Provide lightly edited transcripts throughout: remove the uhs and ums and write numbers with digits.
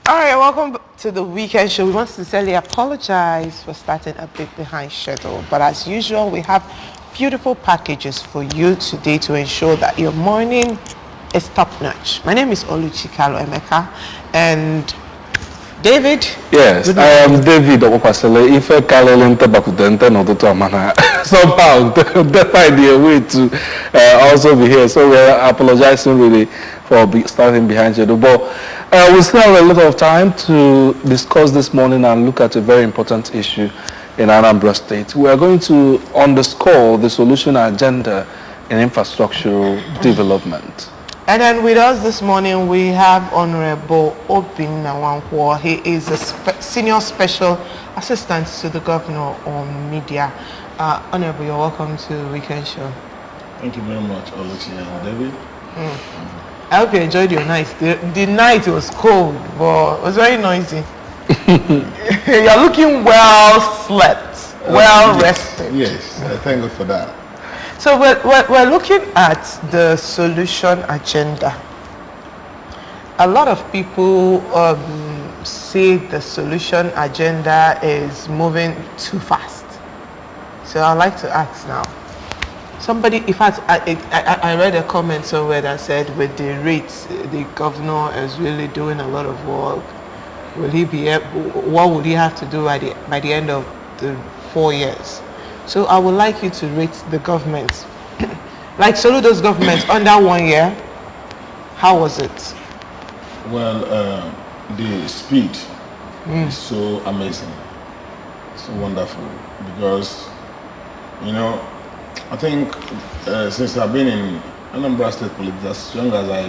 All right, welcome to the weekend show. We want to sincerely apologize for starting a bit behind schedule, but as usual, we have beautiful packages for you today to ensure that your morning is top-notch. My name is Oluchikalo Emeka, and David. Yes, I am David Okwasele. Ife kalelente bakudente no to amana. Somehow, that idea way to also be here. So we're apologizing really for starting behind schedule. But we still have a lot of time to discuss this morning and look at a very important issue in Anambra State. We are going to underscore the solution agenda in infrastructural development. And then with us this morning, we have Honorable Obin Nawankwo. He is a Senior Special Assistant to the Governor on Media. Honorable, you're welcome to the Weekend Show. Thank you very much, Oluchi and David. I hope you enjoyed your night. The night was cold, but it was very noisy. You're looking well slept, well rested. Yes, thank God for that. So we're looking at the solution agenda. A lot of people say the solution agenda is moving too fast. So I'd like to ask now. Somebody, in fact, I read a comment somewhere that said with the rates, the governor is really doing a lot of work. What would he have to do by the end of the 4 years? So I would like you to rate the government. Like Soludo's government under 1 year, how was it? Well, the speed is so amazing, so wonderful, because, you know, I think since I've been in Anambra State politics as young as I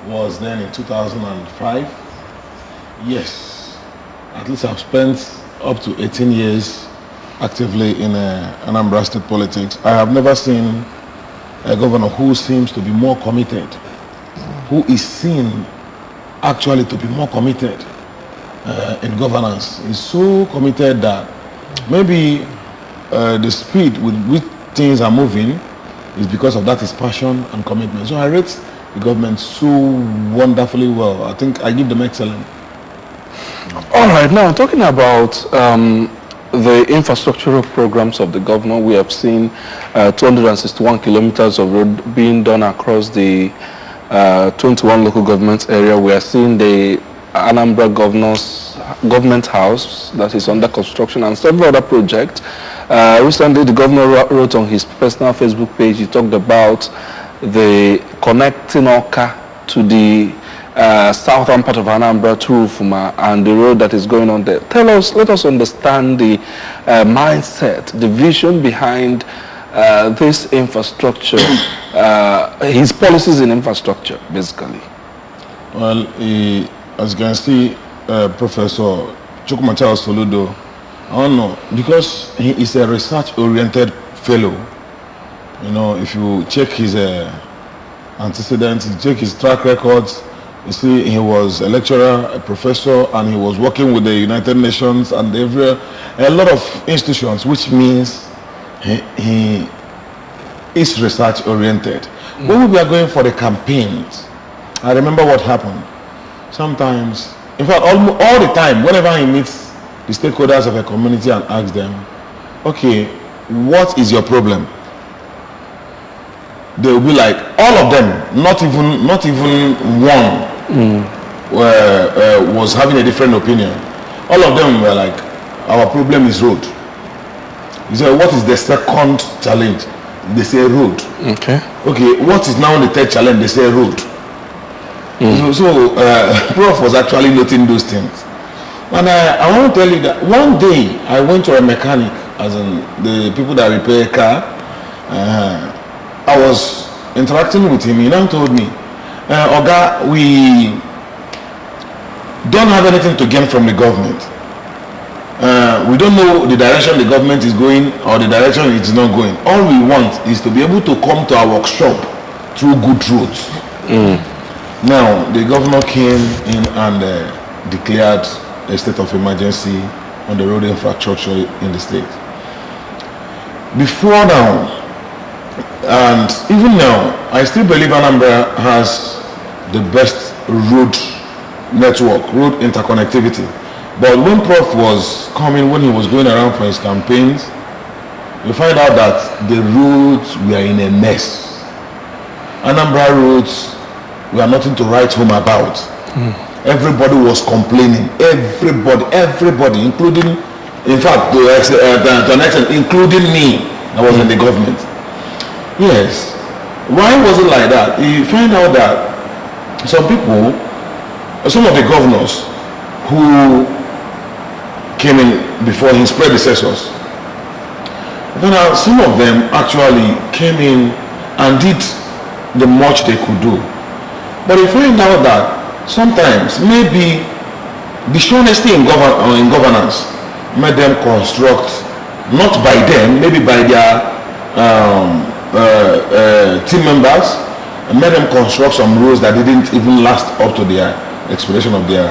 was then in 2005, yes, at least I've spent up to 18 years actively in Anambra State politics. I have never seen a governor who seems to be more committed, who is seen actually to be more committed in governance. He's so committed that maybe the speed with which things are moving is because of that, his passion and commitment. So I rate the government so wonderfully well. I think I give them excellent. All right, now talking about the infrastructural programs of the governor, we have seen 261 kilometers of road being done across the 21 local government area. We are seeing the Anambra government house that is under construction and several other projects. Recently, the governor wrote on his personal Facebook page, he talked about the connecting Oka to the southern part of Anambra through Ufuma and the road that is going on there. Let us understand the mindset, the vision behind this infrastructure, his policies in infrastructure, basically. Well, as you can see, Professor Chukwumacha Soludo, I don't know, because he is a research-oriented fellow. You know, if you check his antecedents, you check his track records, you see he was a lecturer, a professor, and he was working with the United Nations and a lot of institutions, which means he is research-oriented. When we were going for the campaigns, I remember what happened. Sometimes, in fact, all the time, whenever he meets the stakeholders of a community and asks them, okay, what is your problem? They will be like, all of them, not even one was having a different opinion. All of them were like, our problem is road. You say, what is the second challenge? They say road. Okay, what is now the third challenge? They say road. So Prof was actually noting those things. And I want to tell you that one day I went to a mechanic, as in the people that repair a car. I was interacting with him. He now told me, Oga, we don't have anything to gain from the government. We don't know the direction the government is going or the direction it is not going. All we want is to be able to come to our workshop through good roads. Now, the governor came in and declared a state of emergency on the road infrastructure in the state. Before now, and even now, I still believe Anambra has the best road network, road interconnectivity. But when Prof was coming, when he was going around for his campaigns, you find out that the roads were in a mess. Anambra roads were nothing to write home about. Everybody was complaining. Everybody, including, in fact, to an extent, including me, I was in the government. Yes. Why was it like that? You find out that some people, some of the governors who came in before his predecessors, some of them actually came in and did the much they could do. But you find out that sometimes maybe dishonesty in governance made them construct, not by them, maybe by their team members, and made them construct some rules that didn't even last up to their expiration of their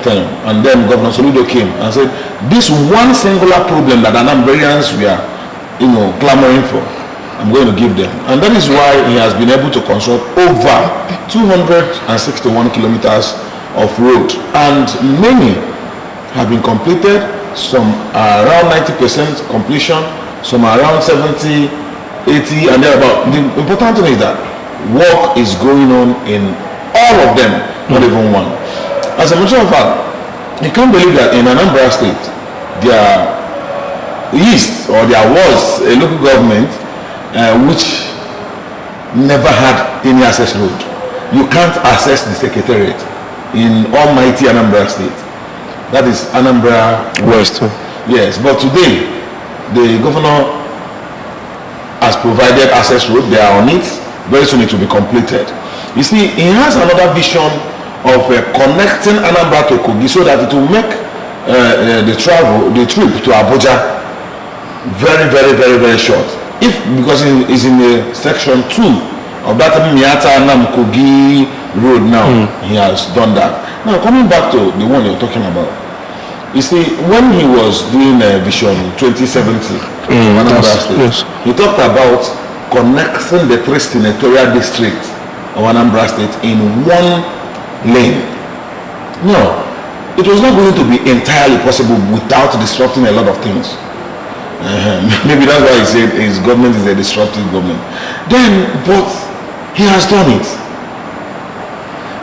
tenure. And then Governor Soludo came and said, this one singular problem that Anambrians were, clamoring for, I'm going to give them. And that is why he has been able to construct over 261 kilometers of road. And many have been completed, some are around 90% completion, some are around 70, 80, and thereabout. The important thing is that work is going on in all of them, not even one. As a matter of fact, you can't believe that in Anambra State, there was a local government which never had any access road. You can't access the secretariat in almighty Anambra State. That is Anambra West. Yes, but today, the governor has provided access road. They are on it. Very soon it will be completed. You see, he has another vision of connecting Anambra to Kogi so that it will make the trip to Abuja very, very, very, very short. Because it's in the section 2 of that Miata Nam Kogi road now, he has done that. Now coming back to the one you're talking about, you see, when he was doing Vision 2070, he talked about connecting the 3 senatorial districts of Anambra State in one lane. No, it was not going to be entirely possible without disrupting a lot of things. Maybe that's why he said his government is a disruptive government. But he has done it.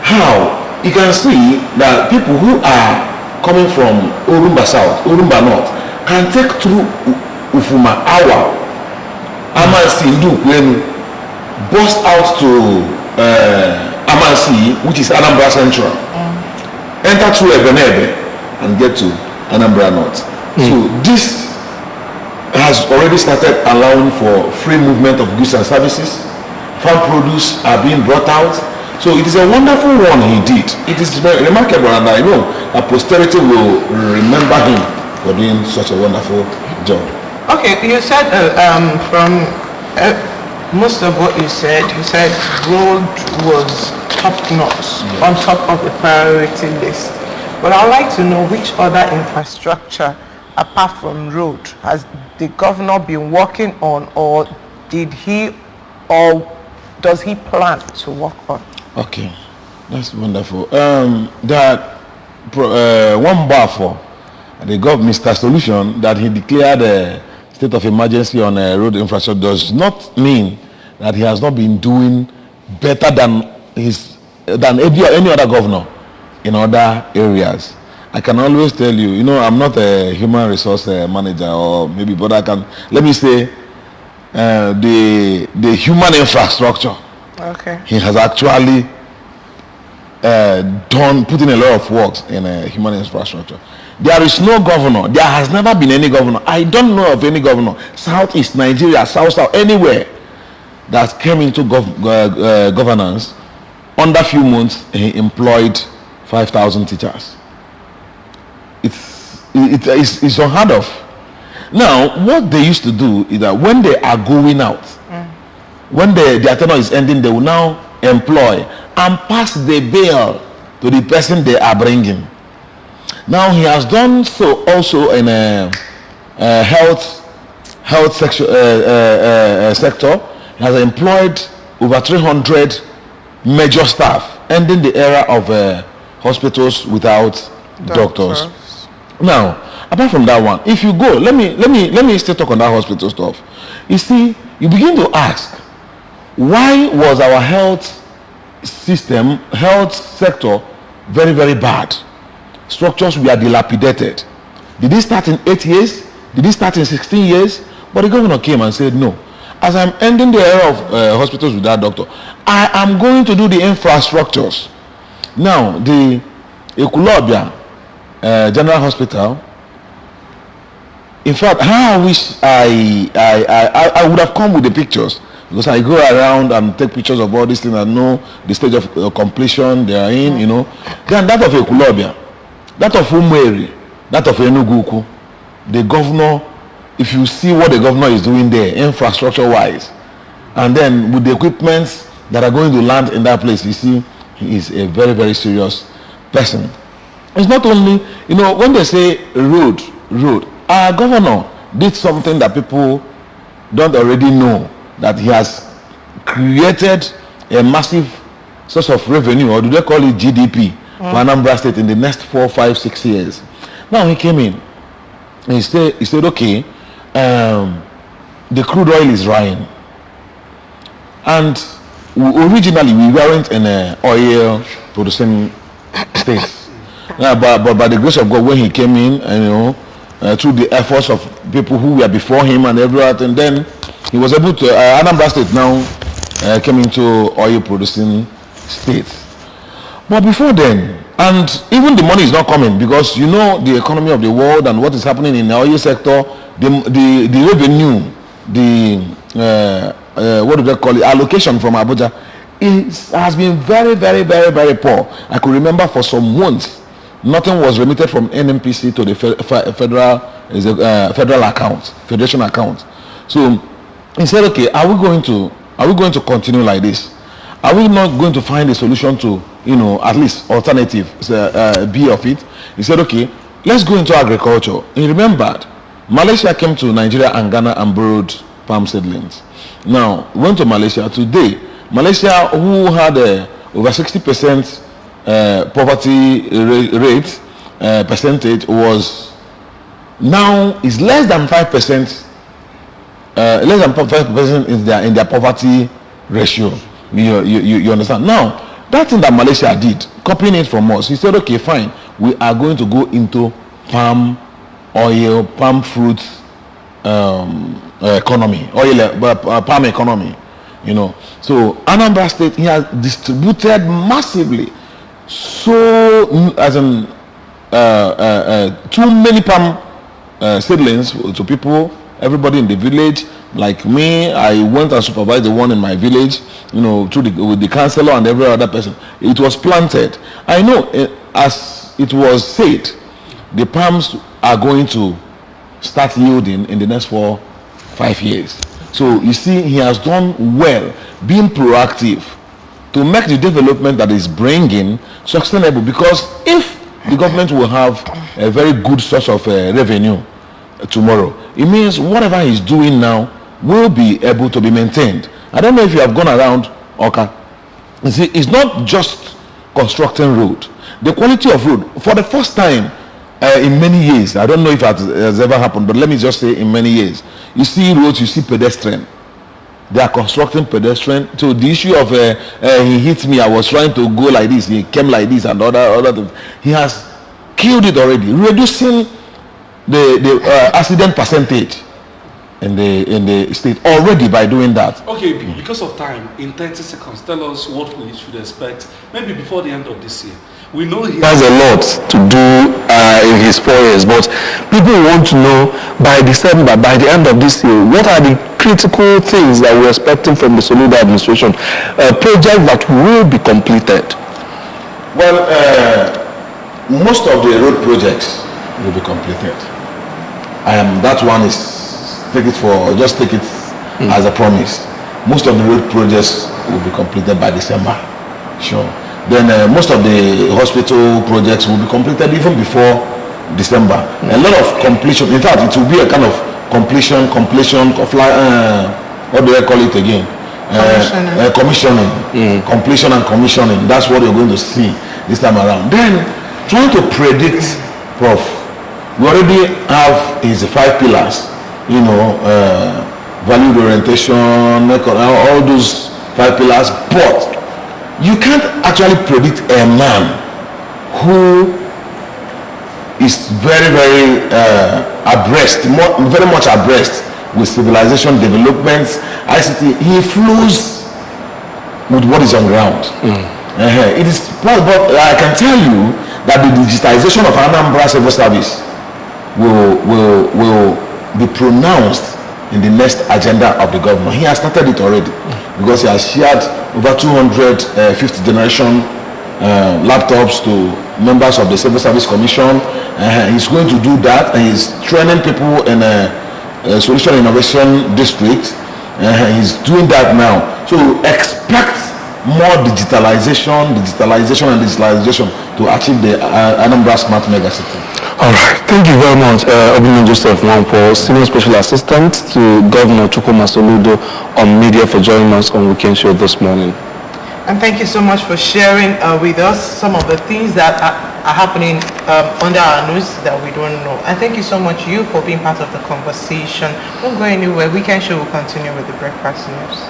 How? You can see that people who are coming from Orumba South, Orumba North, can take through Ufuma Awa, Amansi, Ndukwenu, bust out to Amansi, which is Anambra Central, enter through Ebenebe and get to Anambra North. So this has already started allowing for free movement of goods and services. Farm produce are being brought out. So it is a wonderful one he did. It is very remarkable, and I know that posterity will remember him for doing such a wonderful job. Okay, you said from most of what you said road was top notch, on top of the priority list. But I'd like to know which other infrastructure apart from road has the governor been working on, or did he, or does he plan to work on? Okay, that's wonderful. That one bar for the government, Mr. Solution, that he declared a state of emergency on road infrastructure does not mean that he has not been doing better than any other governor in other areas. I can always tell you, I'm not a human resource manager, or maybe, but I can, let me say, the human infrastructure. Okay. He has actually put in a lot of works in human infrastructure. There is no governor. There has never been any governor. I don't know of any governor, Southeast Nigeria, South, anywhere, that came into governance. Under a few months, he employed 5,000 teachers. It's unheard of. Now, what they used to do is that when they are going out, when their tenure is ending, they will now employ and pass the bill to the person they are bringing. Now, he has done so also in a health sector. He has employed over 300 major staff, ending the era of hospitals without doctors. Now, apart from that one, if you go, let me still talk on that hospital stuff. You see, you begin to ask, why was our health sector very, very bad? Structures were dilapidated. Did it start in 8 years? Did it start in 16 years? But the governor came and said, no. As I'm ending the era of hospitals without doctor, I am going to do the infrastructures. Now, the Ekulobia General Hospital, in fact, how I wish I would have come with the pictures, because I go around and take pictures of all these things and know the stage of completion they are in, you know. Then that of Ekulobia, that of Umweri, that of Enugu, the governor, if you see what the governor is doing there, infrastructure wise, and then with the equipments that are going to land in that place, you see, he is a very, very serious person. It's not only, you know, when they say road, our governor did something that people don't already know, that he has created a massive source of revenue, or do they call it GDP, for Anambra State in the next 4, 5, 6 years. Now he came in, and he said, okay, the crude oil is rising, and originally we weren't in an oil producing state. But by the grace of God, when he came in, and you know, through the efforts of people who were before him and everything, and then he was able to, Anambra State now came into oil producing state. But before then, and even the money is not coming, because you know the economy of the world and what is happening in the oil sector, the revenue, what do they call it, allocation from Abuja has been very, very, very, very poor. I could remember for some months, nothing was remitted from NNPC to the federal account, federation account. So he said, okay, are we going to continue like this? Are we not going to find a solution to, you know, at least alternative B of it? He said, okay, let's go into agriculture. He remembered Malaysia came to Nigeria and Ghana and borrowed palm seedlings. Now, went to Malaysia today. Malaysia, who had over 60% poverty rate percentage, was now is less than 5%. Less than 5% in their poverty ratio. You understand? Now, that thing that Malaysia did, copying it from us, he said, okay, fine, we are going to go into palm oil, palm fruit economy, palm economy, you know. So Anambra State, he has distributed massively, so as in too many palm seedlings to people, everybody in the village. Like me, I went and supervised the one in my village, you know, with the councillor and every other person. It was planted. I know, as it was said, the palms are going to start yielding in the next 4, 5 years. So you see, he has done well, being proactive to make the development that is bringing sustainable. Because if the government will have a very good source of revenue tomorrow, it means whatever he's doing now will be able to be maintained. I don't know if you have gone around Oka. You see, it's not just constructing road. The quality of road, for the first time in many years, I don't know if it has ever happened, but let me just say in many years, you see roads, you see pedestrian. They are constructing pedestrian. So the issue of he hit me, I was trying to go like this, he came like this, and other things. He has killed it already, reducing the accident percentage in the state already by doing that. Okay, because of time, in 30 seconds, tell us what we should expect maybe before the end of this year. We know he has a lot to do in his 4 years, but people want to know by December, by the end of this year, what are the critical things that we're expecting from the Soludo administration, projects that will be completed? Well, most of the road projects will be completed. That one is, just take it as a promise. Most of the road projects will be completed by December. Sure. Then most of the hospital projects will be completed even before December. A lot of completion. In fact, it will be a kind of completion of what do I call it again? Commissioning. Completion and commissioning. That's what you're going to see. this time around. Then trying to predict, Prof. We already have his 5 pillars, value orientation, all those 5 pillars, but you can't actually predict a man who is very, very very much abreast with civilization developments, ICT. He flows with what is on ground. It is possible, but I can tell you that the digitization of Anambra Civil Service will be pronounced in the next agenda of the governor. He has started it already because he has shared over 200 fifth generation laptops to members of the Civil Service Commission. He's going to do that, and he's training people in a Solution Innovation District. He's doing that now. So expect more digitalization to achieve the Anambra Smart Megacity. All right, thank you very much, Obinna Joseph Wampo, Senior Special Assistant to Governor Chukwuma Soludo on media, for joining us on Weekend Show this morning. And thank you so much for sharing with us some of the things that are happening under our news that we don't know. And thank you so much, you, for being part of the conversation. Don't go anywhere. Weekend Show will continue with the breakfast news.